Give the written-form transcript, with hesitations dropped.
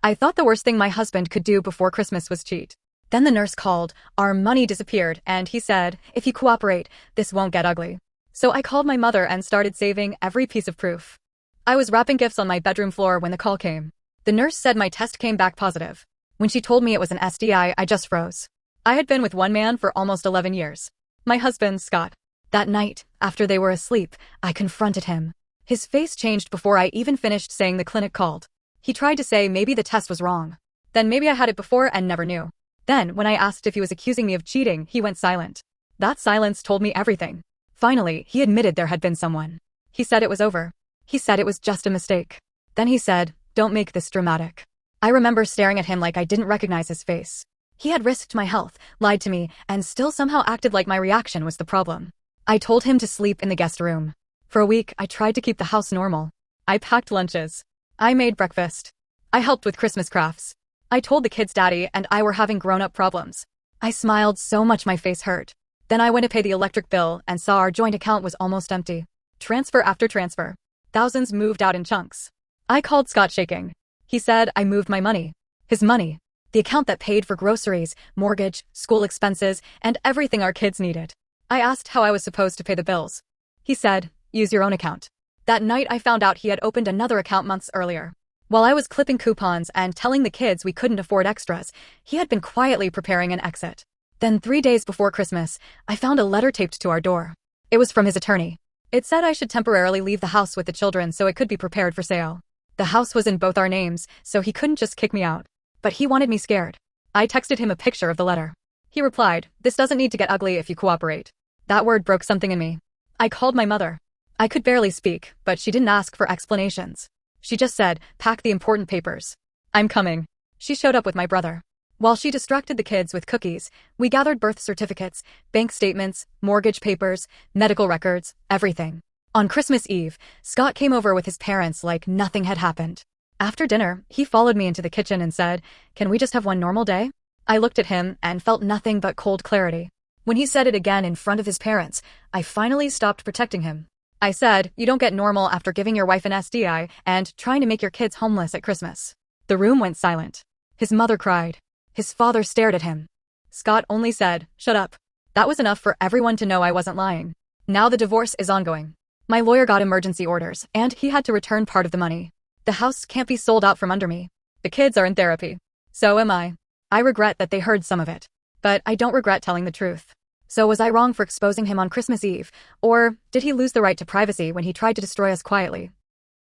I thought the worst thing my husband could do before Christmas was cheat. Then the nurse called, our money disappeared, and he said, if you cooperate, this won't get ugly. So I called my mother and started saving every piece of proof. I was wrapping gifts on my bedroom floor when the call came. The nurse said my test came back positive. When she told me it was an STI, I just froze. I had been with one man for almost 11 years. My husband, Scott. That night, after they were asleep, I confronted him. His face changed before I even finished saying the clinic called. He tried to say maybe the test was wrong. Then maybe I had it before and never knew. Then, when I asked if he was accusing me of cheating, he went silent. That silence told me everything. Finally, he admitted there had been someone. He said it was over. He said it was just a mistake. Then he said, don't make this dramatic. I remember staring at him like I didn't recognize his face. He had risked my health, lied to me, and still somehow acted like my reaction was the problem. I told him to sleep in the guest room. For a week, I tried to keep the house normal. I packed lunches. I made breakfast. I helped with Christmas crafts. I told the kids Daddy and I were having grown-up problems. I smiled so much my face hurt. Then I went to pay the electric bill and saw our joint account was almost empty. Transfer after transfer. Thousands moved out in chunks. I called Scott shaking. He said I moved my money. His money. The account that paid for groceries, mortgage, school expenses, and everything our kids needed. I asked how I was supposed to pay the bills. He said, use your own account. That night I found out he had opened another account months earlier. While I was clipping coupons and telling the kids we couldn't afford extras, he had been quietly preparing an exit. Then 3 days before Christmas, I found a letter taped to our door. It was from his attorney. It said I should temporarily leave the house with the children so it could be prepared for sale. The house was in both our names, so he couldn't just kick me out. But he wanted me scared. I texted him a picture of the letter. He replied, this doesn't need to get ugly if you cooperate. That word broke something in me. I called my mother. I could barely speak, but she didn't ask for explanations. She just said, pack the important papers. I'm coming. She showed up with my brother. While she distracted the kids with cookies, we gathered birth certificates, bank statements, mortgage papers, medical records, everything. On Christmas Eve, Scott came over with his parents like nothing had happened. After dinner, he followed me into the kitchen and said, can we just have one normal day? I looked at him and felt nothing but cold clarity. When he said it again in front of his parents, I finally stopped protecting him. I said, you don't get normal after giving your wife an STI and trying to make your kids homeless at Christmas. The room went silent. His mother cried. His father stared at him. Scott only said, shut up. That was enough for everyone to know I wasn't lying. Now the divorce is ongoing. My lawyer got emergency orders, and he had to return part of the money. The house can't be sold out from under me. The kids are in therapy. So am I. I regret that they heard some of it. But I don't regret telling the truth. So was I wrong for exposing him on Christmas Eve, or did he lose the right to privacy when he tried to destroy us quietly?